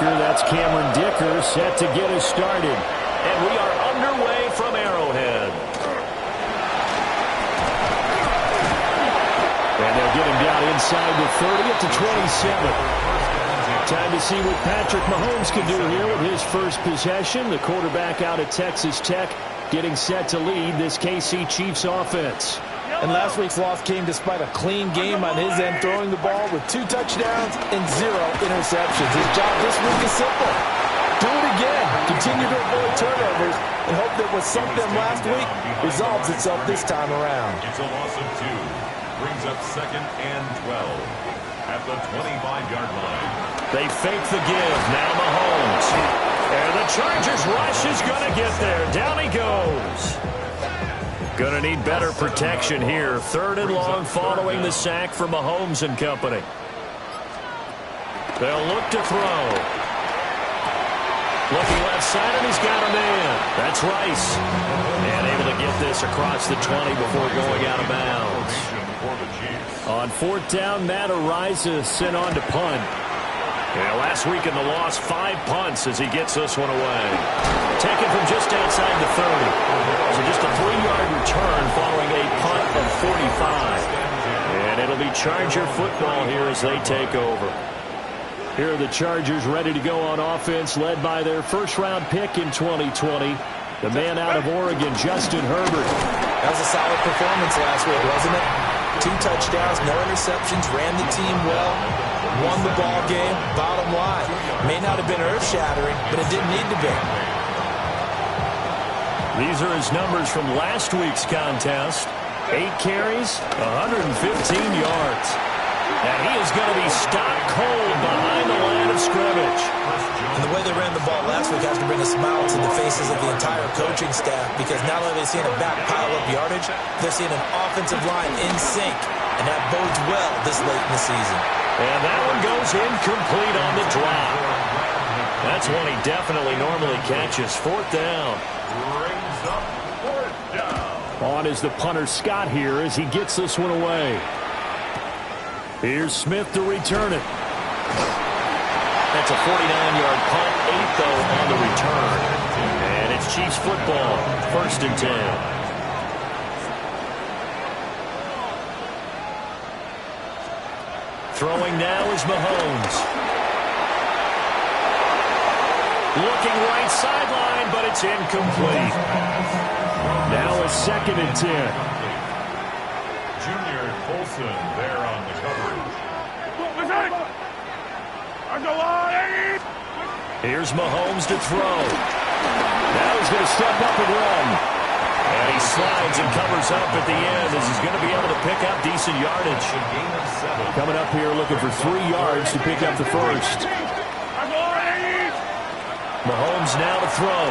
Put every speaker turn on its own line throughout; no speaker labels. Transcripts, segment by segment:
kicker. That's Cameron Dicker set to get us started. And we are underway from Arrowhead. And they'll get him down inside the 30 up to 27. Time to see what Patrick Mahomes can do here with his first possession. The quarterback out at Texas Tech getting set to lead this KC Chiefs offense.
And last week's loss came despite a clean game on his end, throwing the ball with 2 touchdowns and 0 interceptions. His job this week is simple. Do it again. Continue to avoid turnovers and hope that what sunk them last week resolves itself this time around.
It's a loss of 2. Brings up 2nd and 12 at the 25-yard line.
They fake the give. Now Mahomes. And the Chargers rush is going to get there. Down he goes. Going to need better protection here. 3rd and long following the sack for Mahomes and company. They'll look to throw. Looking left side, and he's got a man. That's Rice. And able to get this across the 20 before going out of bounds. On 4th down, Matt Araiza sent on to punt. Yeah, last week in the loss, 5 punts as he gets this one away. Taken from just outside the 30. So just a 3-yard return following a punt of 45. And it'll be Charger football here as they take over. Here are the Chargers ready to go on offense, led by their first-round pick in 2020. The man out of Oregon, Justin Herbert.
That was a solid performance last week, wasn't it? 2 touchdowns, no interceptions, ran the team well, won the ball game. Bottom line, may not have been earth-shattering, but it didn't need to be.
These are his numbers from last week's contest. 8 carries, 115 yards. And he is going to be stopped cold behind the line of scrimmage.
And the way they ran the ball last week has to bring a smile to the faces of the entire coaching staff, because not only are they seeing a back pile up yardage, they're seeing an offensive line in sync, and that bodes well this late in the season.
And that one goes incomplete on the drop. That's one he definitely normally catches. 4th down.
Brings up 4th down.
On is the punter Scott here as he gets this one away. Here's Smith to return it. That's a 49-yard punt, 8 though on the return. And it's Chiefs football, 1st and 10. Throwing now is Mahomes. Looking right sideline, but it's incomplete. Now a 2nd and 10.
Junior Colson there on the coverage.
Here's Mahomes to throw. Now he's going to step up and run. And he slides and covers up at the end as he's going to be able to pick up decent yardage. Coming up here looking for 3 yards to pick up the first. Mahomes now to throw.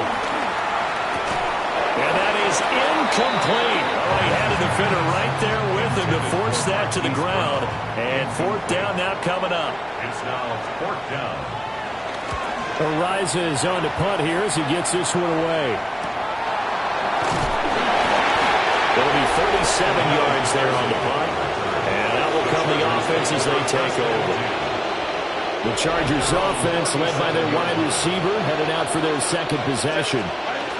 And that is incomplete. Oh, he had a defender right there with him to force that to the ground. And 4th down now coming up.
It's now 4th down.
Araiza is on to punt here as he gets this one away. It'll be 37 yards there on the punt. And that will come the offense as they take over. The Chargers offense led by their wide receiver headed out for their 2nd possession.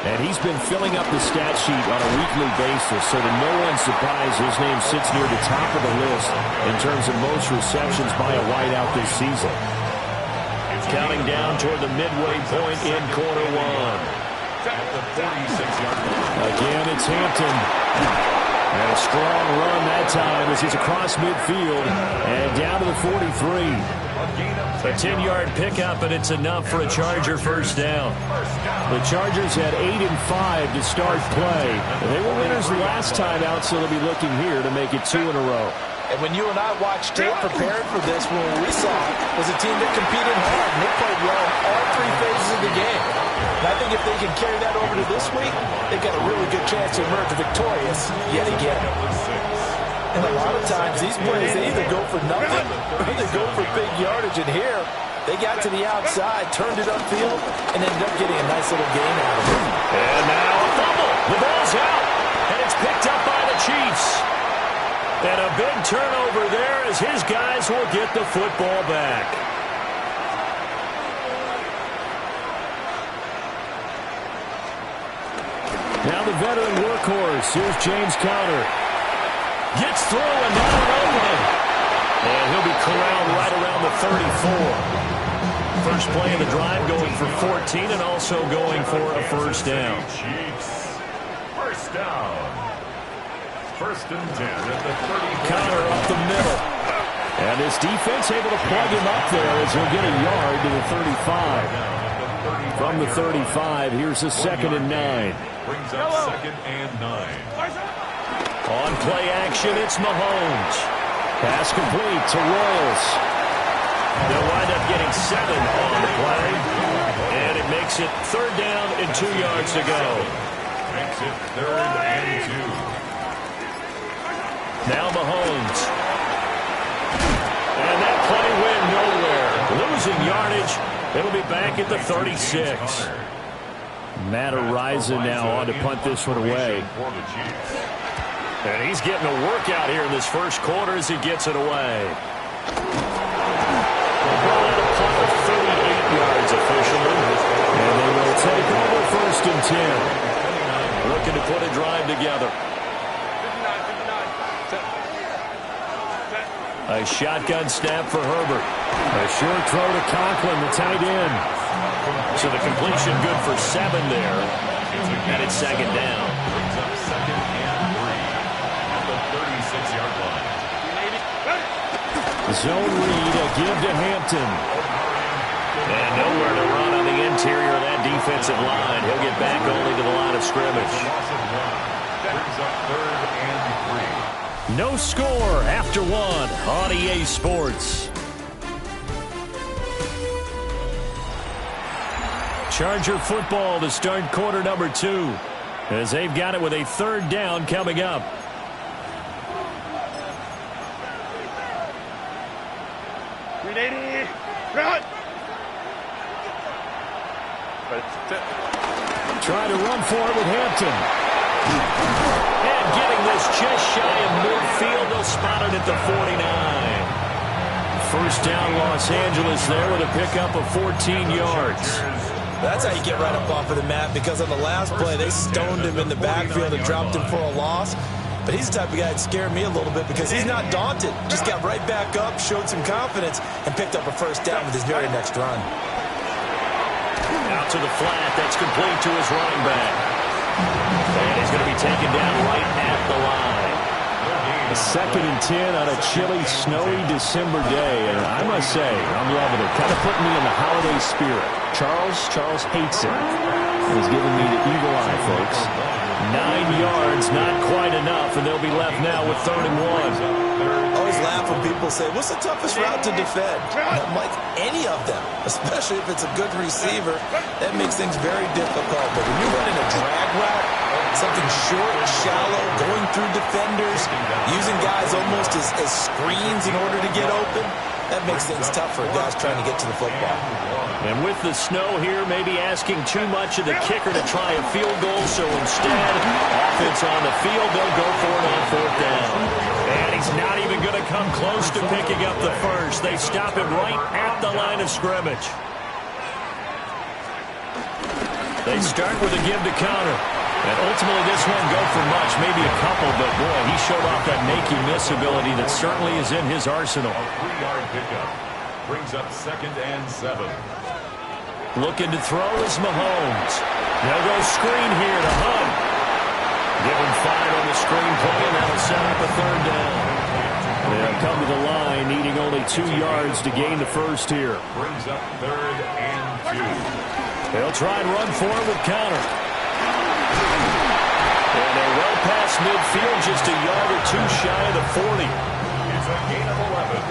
And he's been filling up the stat sheet on a weekly basis, so to no one's surprise, his name sits near the top of the list in terms of most receptions by a wideout this season. Counting down toward the midway point in quarter 1.
At the 46-yard line.
Again, it's Hampton. And a strong run that time as he's across midfield and down to the 43. A 10-yard pickup, and it's enough for a Charger first down. The Chargers had 8 and 5 to start play. They were winners last time out, so they'll be looking here to make it 2 in a row.
And when you and I watched tape preparing for this, what we saw was a team that competed hard, and they played well all 3 phases of the game. And I think if they can carry that over to this week, they've got a really good chance to emerge victorious yet again. And a lot of times, these plays, they either go for nothing or they go for big yardage. And here, they got to the outside, turned it upfield, and ended up getting a nice little gain out of it.
And now a fumble. The ball's out, and it's picked up by the Chiefs. And a big turnover there as his guys will get the football back. Now the veteran workhorse. Here's James Conner. Gets through and not an opening. And he'll be corralled right around the 34. First play of the drive going for 14 and also going for a first down.
Chiefs. First down. First and 10 at the 30.
Conner up the middle. And this defense able to plug him up there as he'll get a yard to the 35. From the 35, here's a second and 9.
Brings up second and 9.
On play action, it's Mahomes. Pass complete to Royals. They'll wind up getting 7 on the play. And it makes it third down and 2 yards to go.
Makes it third and 2.
Now Mahomes. And that play went nowhere. Losing yardage. It'll be back at the 36. Matt Ariza now on to punt this one away. And he's getting a workout here in this first quarter as he gets it away. Ball out a punt of 38 yards officially. And they will take over first and 10. Looking to put a drive together. A shotgun snap for Herbert. A short throw to Conklin, the tight end. So the completion good for 7 there. And it's second down.
Brings up second and 3 at the 36-yard line.
Zone read, a give to Hampton. And nowhere to run on the interior of that defensive line. He'll get back only to the line of scrimmage.
Brings up third and 3.
No score after 1 on EA Sports. Charger football to start quarter number 2 as they've got it with a third down coming up. Try to run for it with Hampton. And getting this just shy of midfield, they'll spot it at the 49. First down Los Angeles there with a pickup of 14 yards.
That's how you get right up off of the mat, because on the last play, they stoned him in the backfield and dropped him for a loss. But he's the type of guy that scared me a little bit because he's not daunted. Just got right back up, showed some confidence, and picked up a first down with his very next run.
Out to the flat. That's complete to his running back. And he's going to be taken down right at the line. A second and 10 on a chilly, snowy December day. And I must say, I'm loving it. Kind of putting me in the holiday spirit. Charles hates it. He's giving me the evil eye, folks. 9 yards, not quite enough, and they'll be left now with third and 1.
I always laugh when people say, what's the toughest route to defend? And I'm like, any of them, especially if it's a good receiver. That makes things very difficult. But when you're running a drag route, something short, shallow, going through defenders, using guys almost as screens in order to get open, that makes things tough for guys trying to get to the football.
And with the snow here, maybe asking too much of the kicker to try a field goal. So instead, offense on the field, they'll go for it on fourth down. And he's not even going to come close to picking up the first. They stop him right at the line of scrimmage. They start with a give to Conner. And ultimately, this won't go for much, maybe a couple, but boy, he showed off that make-you-miss ability that certainly is in his arsenal.
A 3-yard pickup brings up second and 7.
Looking to throw is Mahomes. They'll go screen here to Hunt. Give him 5 on the screen play, and that'll set up a third down. They'll come to the line, needing only 2 yards to gain the first here.
Brings up third and 2.
They'll try and run for it with Conner. And they're well past midfield, just a yard or 2 shy of the 40.
It's a gain of 11.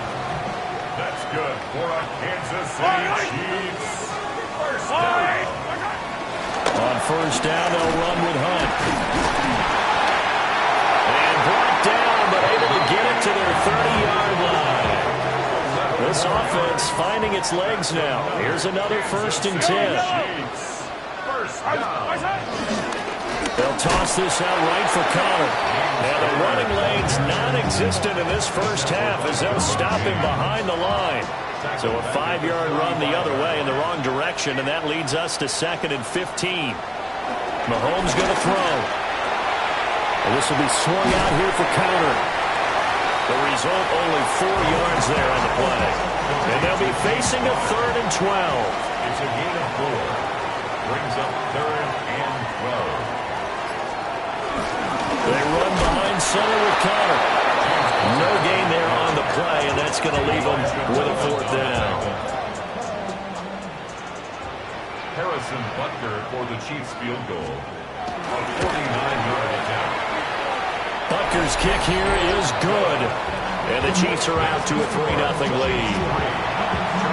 That's good for a Kansas City Chiefs. First down.
On first down, they'll run with Hunt. And brought down, but able to get it to their 30-yard line. This offense finding its legs now. Here's another first and 10.
Chiefs. First down.
They'll toss this out right for Conner. And the running lane's non-existent in this first half as they'll stop him behind the line. So a 5-yard run the other way in the wrong direction, and that leads us to second and 15. Mahomes going to throw. And this will be swung out here for counter. The result, only 4 yards there on the play. And they'll be facing a 3rd and 12.
It's a gain of 4. Brings up 3rd and 12.
They run behind center with Connor. No gain there on the play, and that's going to leave them with a 4th down.
Harrison Butker for the Chiefs field goal. A 49-yard attempt.
Butker's kick here is good. And the Chiefs are out to a 3-0 lead.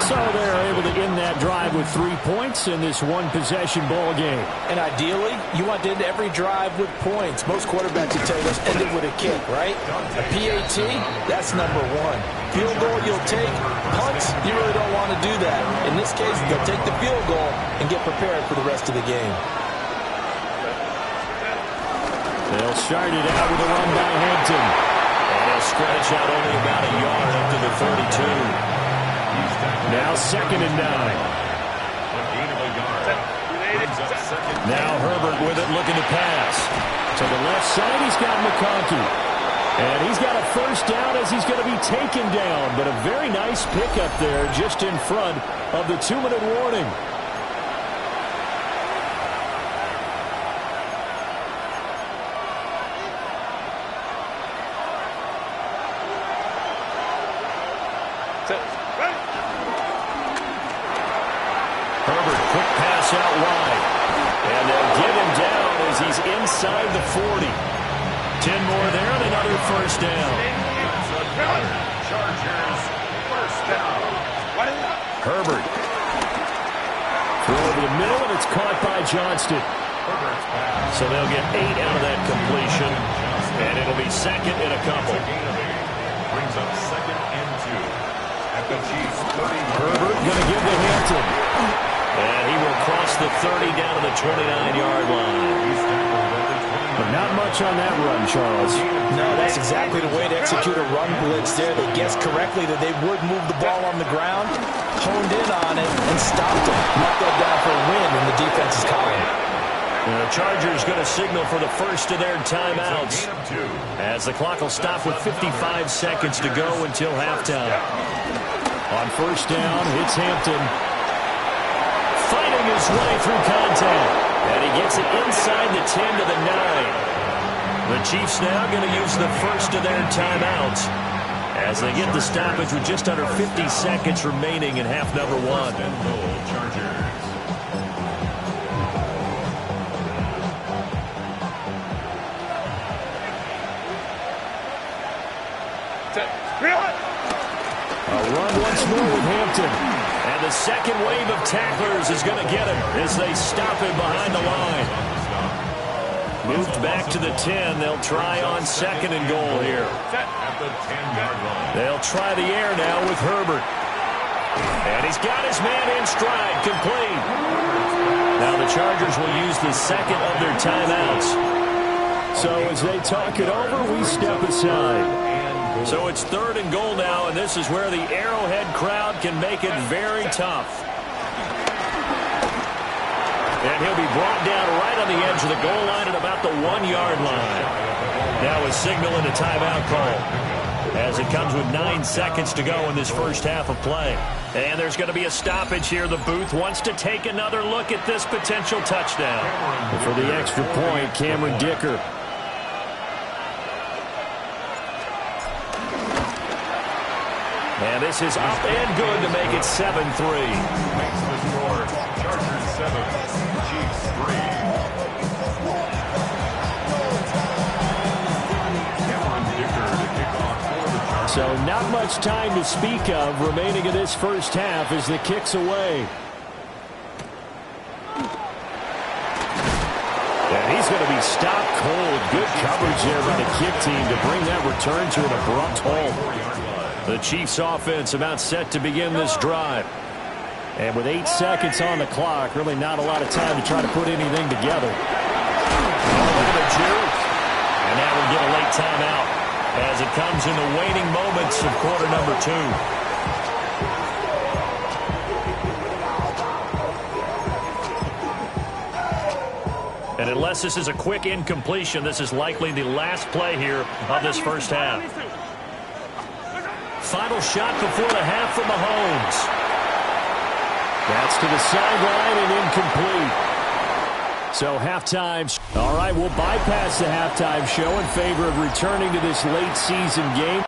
So they're able to end that drive with 3 points in this one-possession ball game.
And ideally, you want to end every drive with points. Most quarterbacks would tell you let's end it with a kick, right? A PAT, that's number 1. Field goal you'll take. Punts, you really don't want to do that. In this case, they'll take the field goal and get prepared for the rest of the game.
They'll start it out with a run by Hampton. And they'll stretch out only about a yard up to the 32. Now 2nd and 9. Now Herbert with it, looking to pass. To the left side, he's got McConkey. And he's got a 1st down as he's going to be taken down. But a very nice pickup there just in front of the 2-minute warning. Herbert, quick pass out wide. And they'll give him down as he's inside the 40. 10 more there and another 1st down.
Chargers, 1st down.
Herbert. Throw over the middle, and it's caught by Johnston. So they'll get 8 out of that completion. And it'll be 2nd and a couple.
Brings up 2nd and 2. At the Chiefs 30.
Herbert going to give to Hampton. And he will cross the 30 down to the 29-yard line. But not much on that run, Charles.
No, that's exactly the way to execute a run blitz there. They guessed correctly that they would move the ball on the ground, honed in on it, and stopped them. Knocked that down for a win in the defense's column.
And the Chargers going to signal for the first of their timeouts, as the clock will stop with 55 seconds to go until halftime. On 1st down, it's Hampton. Fighting his way through contact. And he gets it inside the 10 to the 9. The Chiefs now going to use the first of their timeouts as they get the stoppage with just under 50 seconds remaining in half number 1. A run once more with Hampton. And the second wave of tacklers is going to get him as they stop him behind the line. Moved back to the 10. They'll try on 2nd and goal here.
At the 10-yard line.
They'll try the air now with Herbert. And he's got his man in stride, complete. Now the Chargers will use the 2nd of their timeouts. So as they talk it over, we step aside. So it's 3rd and goal now, and this is where the Arrowhead crowd can make it very tough. And he'll be brought down right on the edge of the goal line at about the 1-yard line. Now a signal and a timeout call, as it comes with 9 seconds to go in this first half of play. And there's going to be a stoppage here. The booth wants to take another look at this potential touchdown. For the extra point, Cameron Dicker. And this is up and good to make it 7-3.
Makes the score. Chargers 7, Chiefs 3. Cameron Dicker to kick off for the Chargers.
So not much time to speak of remaining in this first half as the kick's away. And he's going to be stopped cold. Good coverage there by the kick team to bring that return to an abrupt halt. The Chiefs offense about set to begin this drive. And with 8 seconds on the clock, really not a lot of time to try to put anything together. And now we get a late timeout as it comes in the waning moments of quarter number 2. And unless this is a quick incompletion, this is likely the last play here of this first half. Final shot before the half from Mahomes. That's to the sideline and incomplete. So halftime. All right, we'll bypass the halftime show in favor of returning to this late season game.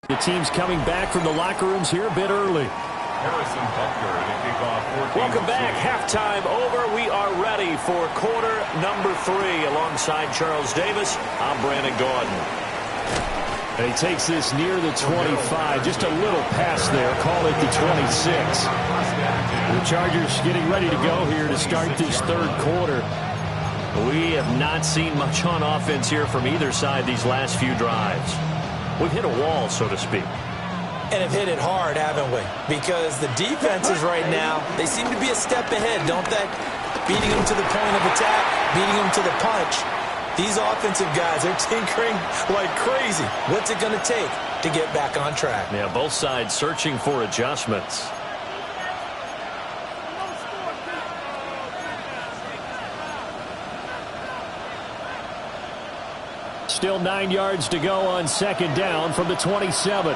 The team's coming back from the locker rooms here a bit early.
Welcome back. Halftime over. We are ready for quarter number 3. Alongside Charles Davis, I'm Brandon Gordon.
And he takes this near the 25. Just a little pass there. Call it the 26. The Chargers getting ready to go here to start this third quarter.
We have not seen much on offense here from either side these last few drives. We've hit a wall, so to speak.
And have hit it hard, haven't we? Because the defenses right now, they seem to be a step ahead, don't they? Beating them to the point of attack, beating them to the punch. These offensive guys are tinkering like crazy. What's it going to take to get back on track?
Yeah, both sides searching for adjustments.
Still 9 yards to go on second down from the 27.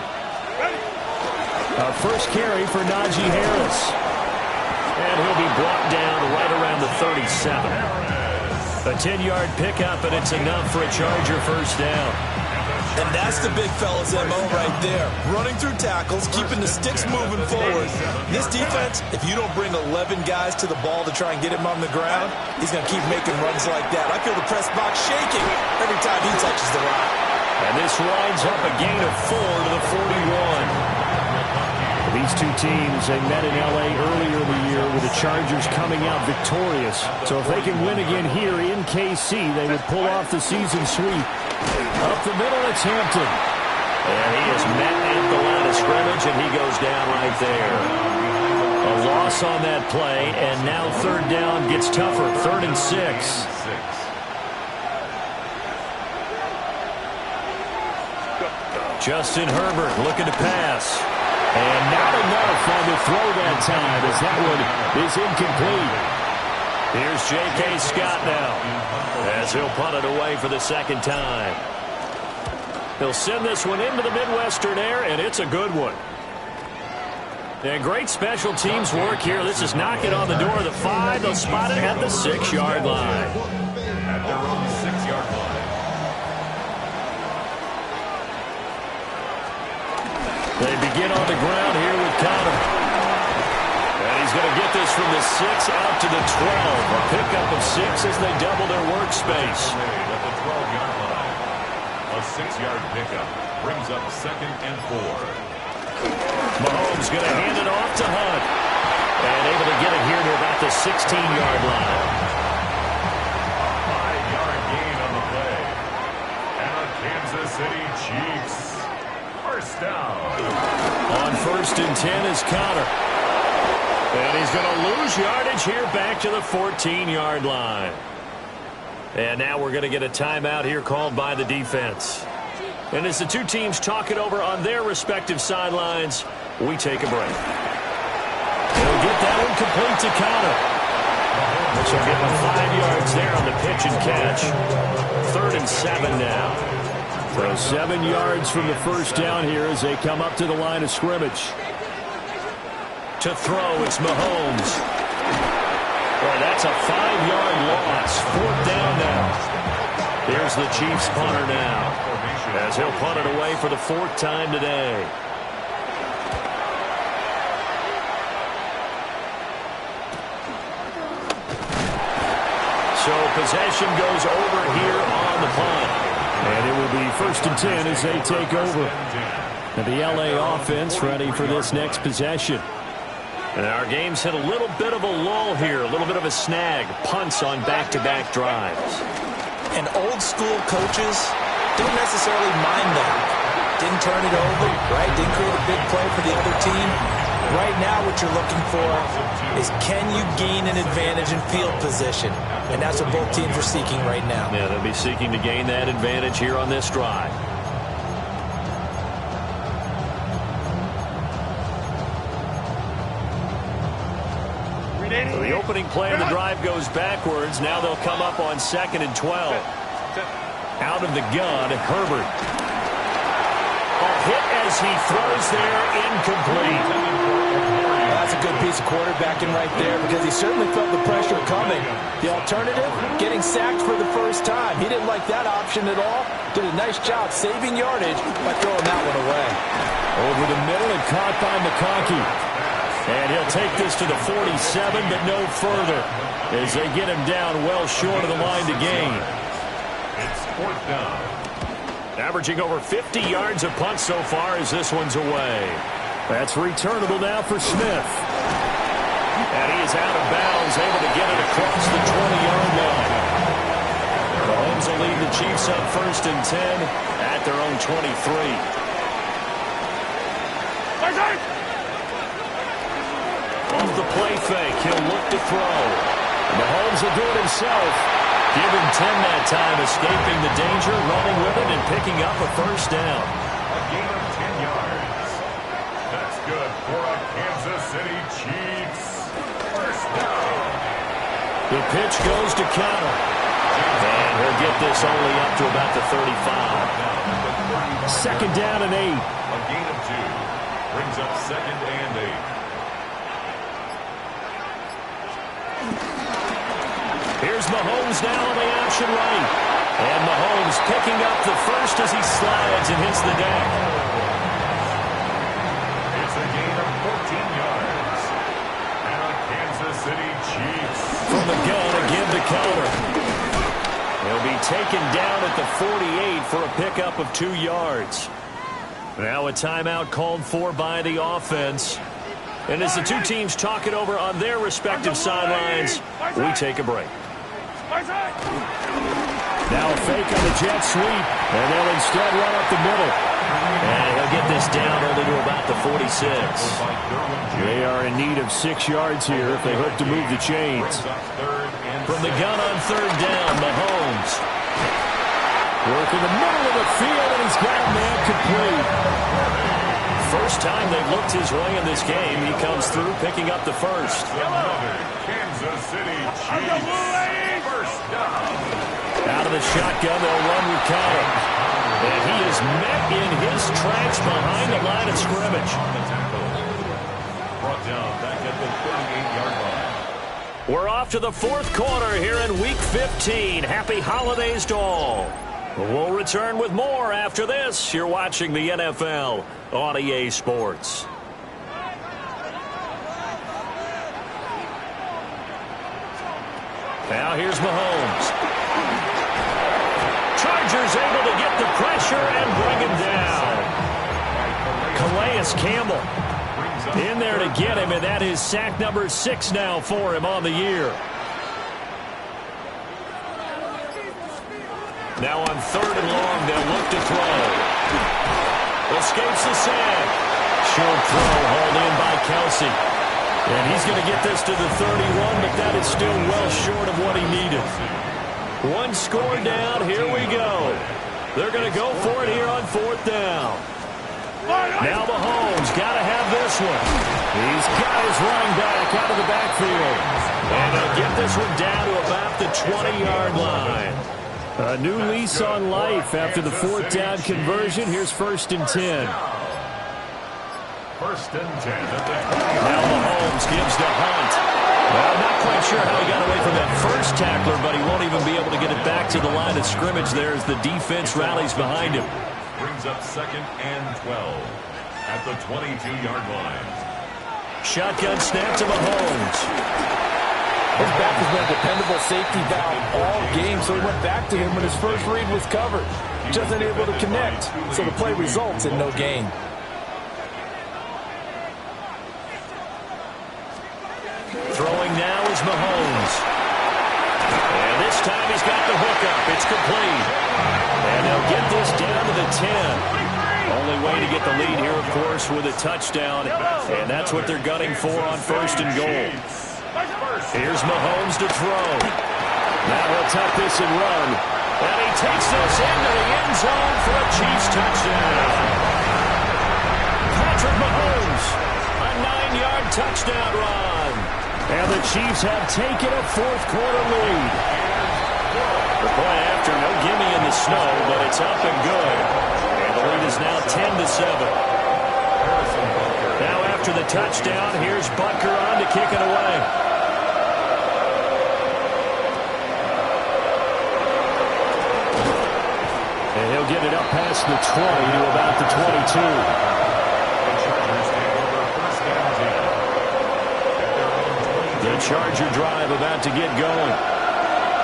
Our first carry for Najee Harris.
And he'll be brought down right around the 37.
A 10-yard pickup, and it's enough for a Charger first down.
And that's the big fella's MO right there. Running through tackles, keeping the sticks moving forward. This defense, if you don't bring 11 guys to the ball to try and get him on the ground, he's going to keep making runs like that. I feel the press box shaking every time he touches the rock.
And this winds up a gain of 4 to the 41. These two teams, they met in L.A. earlier in the year with the Chargers coming out victorious. So if they can win again here in KC, they would pull off the season sweep. Up the middle, it's Hampton.
And he is met at the line of scrimmage, and he goes down right there.
A loss on that play, and now third down gets tougher. 3rd and 6. Justin Herbert looking to pass. And not enough on the throw that time, as that one is incomplete.
Here's J.K. Scott now, as he'll punt it away for the second time. He'll send this one into the Midwestern air, and it's a good one. And great special teams work here. This is knocking on the door of the 5. They'll spot it at the 6-yard line.
At their own 6-yard line.
They begin on the ground here with Connor. And he's going to get this from the 6 out to the 12. A pickup of 6 as they double their workspace.
At the 12-yard line. A 6-yard pickup brings up 2nd and 4.
Mahomes going to hand it off to Hunt. And able to get it here to about the 16-yard line.
A 5-yard gain on the play. And a Kansas City Chiefs. First down.
On 1st and 10 is Connor. And he's going to lose yardage here back to the 14-yard line. And now we're going to get a timeout here called by the defense. And as the two teams talk it over on their respective sidelines, we take a break. He'll get that one complete to Connor. Which will give him 5 yards there on the pitch and catch. 3rd and 7 now. So 7 yards from the first down here as they come up to the line of scrimmage. To throw, it's Mahomes. Boy, that's a 5-yard loss. 4th down now. Here's the Chiefs punter now. As he'll punt it away for the 4th time today. So possession goes over here on the punt. And it will be 1st and 10 as they take over. And the LA offense ready for this next possession. And our game's hit a little bit of a lull here, a little bit of a snag. Punts on back-to-back drives.
And old school coaches don't necessarily mind that. Didn't turn it over, right? Didn't create a big play for the other team. Right now what you're looking for is can you gain an advantage in field position? And that's what both teams are seeking right now.
Yeah, they'll be seeking to gain that advantage here on this drive. So the opening play of the drive goes backwards. Now they'll come up on 2nd and 12. Out of the gun, Herbert. A hit as he throws there, incomplete.
That's a good piece of quarterbacking right there because he certainly felt the pressure coming. The alternative, getting sacked for the first time. He didn't like that option at all. Did a nice job saving yardage by throwing that one away.
Over the middle and caught by McConkey. And he'll take this to the 47, but no further as they get him down well short of the line to gain.
It's 4th down.
Averaging over 50 yards of punt so far as this one's away. That's returnable now for Smith. And he is out of bounds, able to get it across the 20-yard line. Mahomes will lead the Chiefs up 1st and 10 at their own 23. Off the play fake, he'll look to throw. Mahomes will do it himself. Give him 10 that time, escaping the danger, running with it, and picking up a 1st down.
A gain of 10 yards. That's good for a Kansas City Chiefs. 1st down.
The pitch goes to Connor. And he'll get this only up to about the 35. 2nd down and 8.
A gain of 2. Brings up 2nd and 8.
Here's Mahomes now on the option right. And Mahomes picking up the 1st as he slides and hits the deck.
It's a gain of 14 yards. And a Kansas City Chiefs.
From the gun again to Connor. He'll be taken down at the 48 for a pickup of 2 yards. Now a timeout called for by the offense. And as the two teams talk it over on their respective sidelines, we take a break. Now a fake on the jet sweep, and they'll instead run up the middle. And he'll get this down only to about the 46. They are in need of 6 yards here if they hope to move the chains. From the gun on 3rd down, Mahomes. Work in the middle of the field, and he's got a man complete. First time they've looked his way in this game, he comes through picking up the 1st.
Another Kansas City Chiefs. 1st down.
Out of the shotgun, they'll run with Connor. And he is met in his tracks behind the line of scrimmage.
Brought down back at the 38-yard line.
We're off to the 4th quarter here in Week 15. Happy holidays to all. We'll return with more after this. You're watching the NFL on EA Sports. Now here's Mahomes. Chargers able to get the pressure and bring him down. Calais Campbell in there to get him, and that is sack number 6 now for him on the year. Now on 3rd and long, they'll look to throw. Escapes the sack. Short throw hauled in by Kelsey. And he's going to get this to the 31, but that is still well short of what he needed. 1 score down. Here we go. They're going to go for it here on 4th down. Now Mahomes got to have this one. He's got his running back out of the backfield. And they'll get this one down to about the 20-yard line. A new lease on life after the 4th down conversion. Here's 1st and 10.
1st and 10.
Now Mahomes gives to Hunt. Well, I'm not quite sure how he got away from that first tackler, but he won't even be able to get it back to the line of scrimmage there as the defense rallies behind him.
Brings up 2nd and 12 at the 22-yard line.
Shotgun snap to Mahomes.
His back has been a dependable safety valve all game, so he went back to him when his first read was covered. Just unable to connect, so the play results in no gain.
Throwing now is Mahomes. And this time he's got the hookup. It's complete. And they'll get this down to the 10. Only way to get the lead here, of course, with a touchdown. And that's what they're gunning for on 1st and goal. Here's Mahomes to throw. Now he'll tuck this and run. And he takes this into the end zone for a Chiefs touchdown. Patrick Mahomes, a 9-yard touchdown run. And the Chiefs have taken a 4th quarter lead. The play after, no gimme in the snow, but it's up and good. And the lead is now 10-7. Now after the touchdown, here's Butker on to kick it away. And he'll get it up past the 20 to about the 22. The Charger drive about to get going.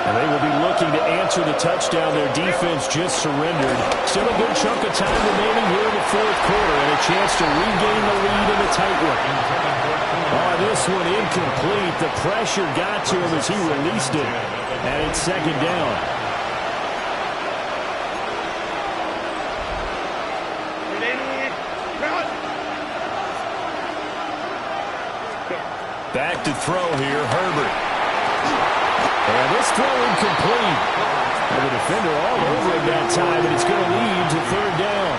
And they will be looking to answer the touchdown their defense just surrendered. Still a good chunk of time remaining here in the 4th quarter and a chance to regain the lead in a tight one. Oh, this one incomplete. The pressure got to him as he released it. And it's 2nd down. Back to throw here, Herbert. And this throw incomplete. And the defender all over him that time, and it's going to lead to 3rd down.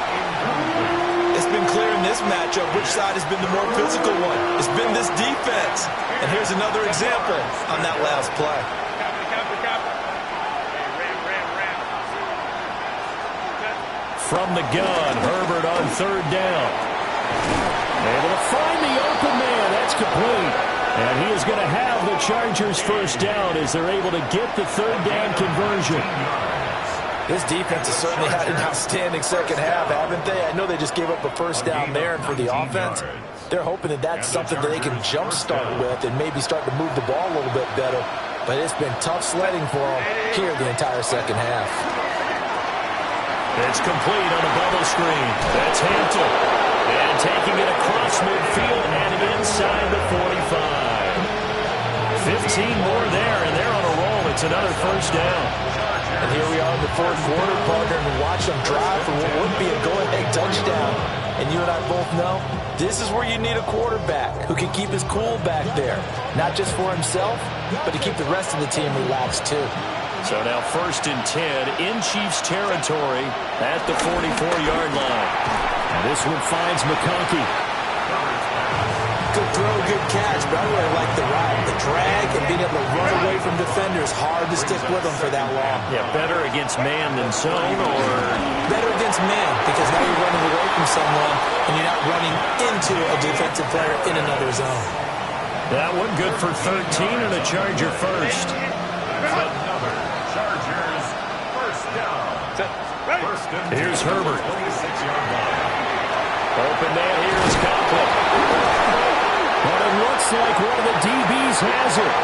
It's been clear in this matchup which side has been the more physical one. It's been this defense. And here's another example on that last play.
From the gun, Herbert on 3rd down. Able to find the open man. That's complete. And he is going to have the Chargers' 1st down as they're able to get the 3rd down conversion.
This defense has certainly had an outstanding 2nd half, haven't they? I know they just gave up a 1st down there, and for the offense, they're hoping that that's something that they can jumpstart with and maybe start to move the ball a little bit better. But it's been tough sledding for them here the entire 2nd half.
It's complete on a bubble screen. That's Hampton. And taking it across midfield and inside the 45. 15 more there, and they're on a roll. It's another 1st down.
And here we are in the 4th quarter, partner, and watch them drive for what would be a go-ahead touchdown. And you and I both know this is where you need a quarterback who can keep his cool back there. Not just for himself, but to keep the rest of the team relaxed too.
So now 1st and 10 in Chiefs territory at the 44-yard line. And this one finds McConkey.
Good throw, good catch, but I really like the route. The drag and being able to run away from defenders, hard to stick with them for that long.
Yeah, better against man than zone, or?
Better against man, because now you're running away from someone and you're not running into a defensive player in another zone.
That one good for 13 and a Charger 1st.
Another Chargers 1st down.
Here's Herbert.
26-yard line.
Open man here is Conklin. But it looks like one of the DBs has it.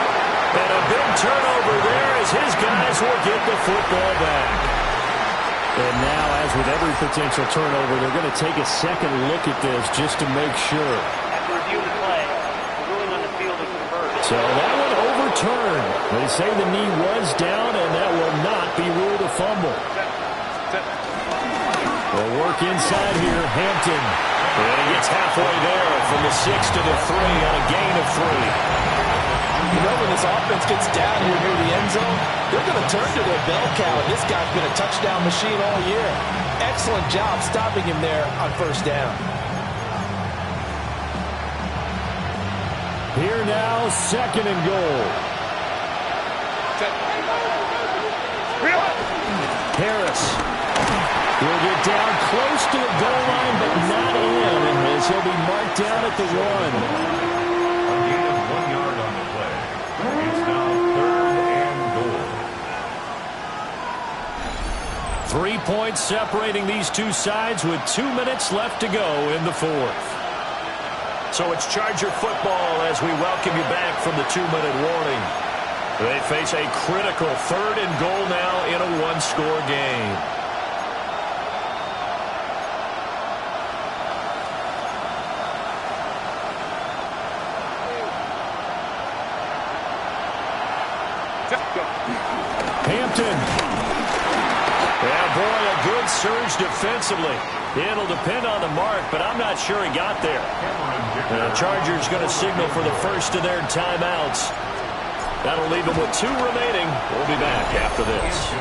And a big turnover there as his guys will get the football back. And now, as with every potential turnover, they're going to take a second look at this just to make sure.
After reviewing the play, the ruling on the field is reversed.
So that one overturned. They say the knee was down, and that will not be ruled a fumble. They'll work inside here. Hampton. And he gets halfway there from the 6 to the 3 on a gain of 3.
You know, when this offense gets down here near the end zone, they're going to turn to their bell cow, and this guy's been a touchdown machine all year. Excellent job stopping him there on first down.
Here now, 2nd and goal. Harris will get down close to the goal line, but not in, as he'll be marked down at the 1.
A gain of 1 yard on the play. It's now 3rd and goal.
3 points separating these two sides with 2 minutes left to go in the 4th. So it's Charger football as we welcome you back from the 2-minute warning. They face a critical 3rd and goal now in a 1-score game. Hampton. Yeah, boy, a good surge defensively. It'll depend on the mark, but I'm not sure he got there. The Chargers going to signal for the first of their timeouts. That'll leave them with 2 remaining. We'll be back after this.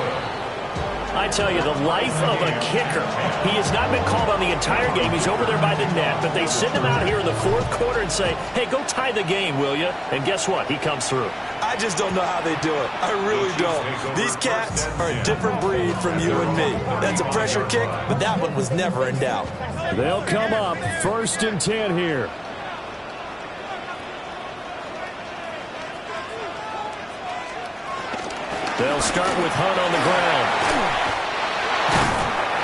I tell you, the life of a kicker. He has not been called on the entire game. He's over there by the net, but they send him out here in the 4th quarter and say, hey, go tie the game, will you? And guess what? He comes through.
I just don't know how they do it. I really don't. These cats are a different breed from you and me. That's a pressure kick, but that one was never in doubt.
They'll come up 1st and 10 here. They'll start with Hunt on the ground.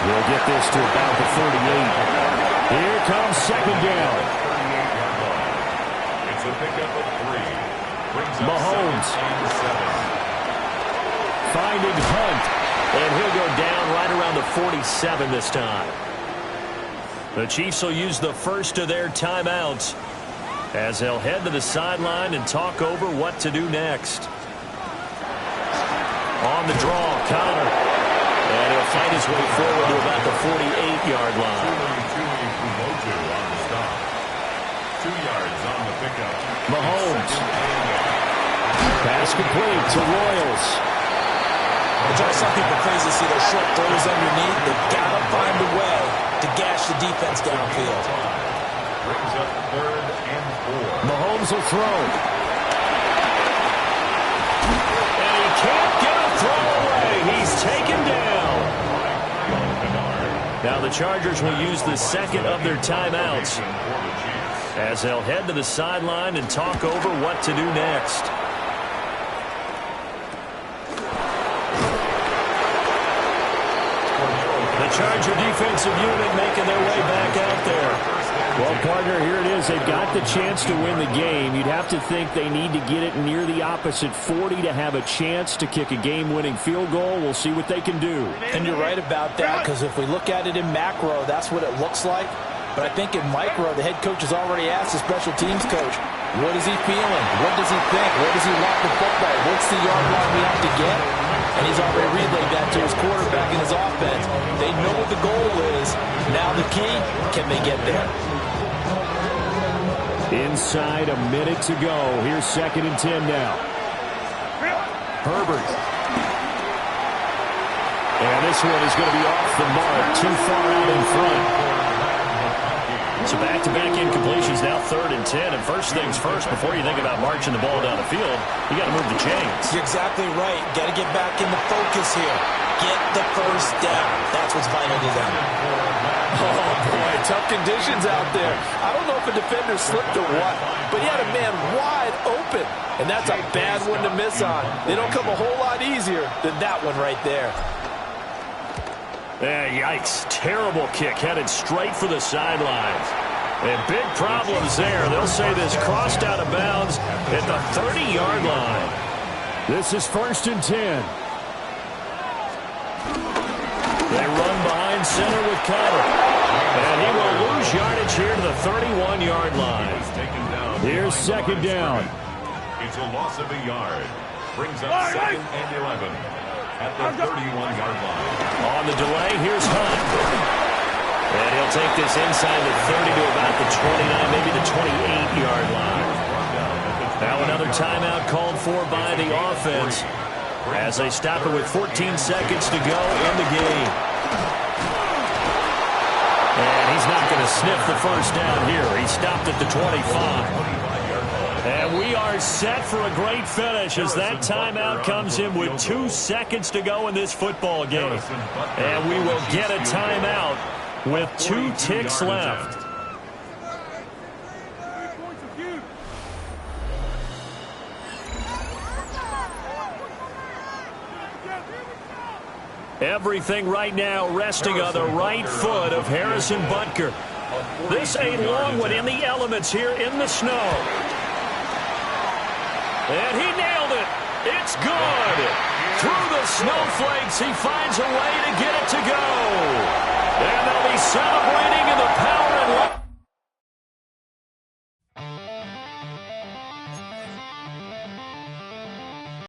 We'll get this to about the 38. Here comes 2nd down.
It's a pickup of 3.
Mahomes finding Hunt, and he'll go down right around the 47 this time. The Chiefs will use the first of their timeouts as they'll head to the sideline and talk over what to do next. On the draw, Connor. And he'll fight his way forward to about the 48-yard line.
2 yards on the pickup.
Mahomes. Pass complete to Royals.
It drives some people crazy to see those short throws underneath. They've got to find a way to gash the defense downfield.
Brings up 3rd and 4.
Mahomes will throw. And he can't get a throw away. He's taken down. Now the Chargers will use the 2nd of their timeouts as they'll head to the sideline and talk over what to do next. The Charger defensive unit making their way back out there. Well, partner, here it is. They've got the chance to win the game. You'd have to think they need to get it near the opposite 40 to have a chance to kick a game-winning field goal. We'll see what they can do.
And you're right about that, because if we look at it in macro, that's what it looks like. But I think in micro, the head coach has already asked the special teams coach, what is he feeling? What does he think? Where does he want the football? What's the yard line we have to get? And he's already relayed that to his quarterback and his offense. They know what the goal is. Now the key, can they get there?
Inside a minute to go. Here's 2nd and 10 now. Herbert. And this one is going to be off the mark. Too far out in front. So back-to-back incompletions, now 3rd and 10. And first things first, before you think about marching the ball down the field, you got to move the chains.
You're exactly right. Got to get back in the focus here. Get the first down. That's what's vital to them. Oh, boy, tough conditions out there. I don't know if a defender slipped or what, but he had a man wide open, and that's a bad one to miss on. They don't come a whole lot easier than that one right there.
Yikes. Terrible kick headed straight for the sidelines. And big problems there. They'll say this crossed out of bounds at the 30-yard line. This is 1st and 10. They run behind center with Connor. And he will lose yardage here to the 31-yard line. Here's 2nd down.
It's a loss of a yard. Brings up 2nd and 11 at the 31-yard line.
On the delay, here's Hunt. And he'll take this inside the 30 to about the 29, maybe the 28-yard line. Now another timeout called for by the offense as they stop it with 14 seconds to go in the game. And he's not going to sniff the first down here. He stopped at the 25. And we are set for a great finish as that timeout comes in with 2 seconds to go in this football game. And we will get a timeout with 2 ticks left. Everything right now resting on the right foot of Harrison Butker. This a long one in the elements here in the snow. And he nailed it. It's good. Through the snowflakes, he finds a way to get it to go. And they'll be celebrating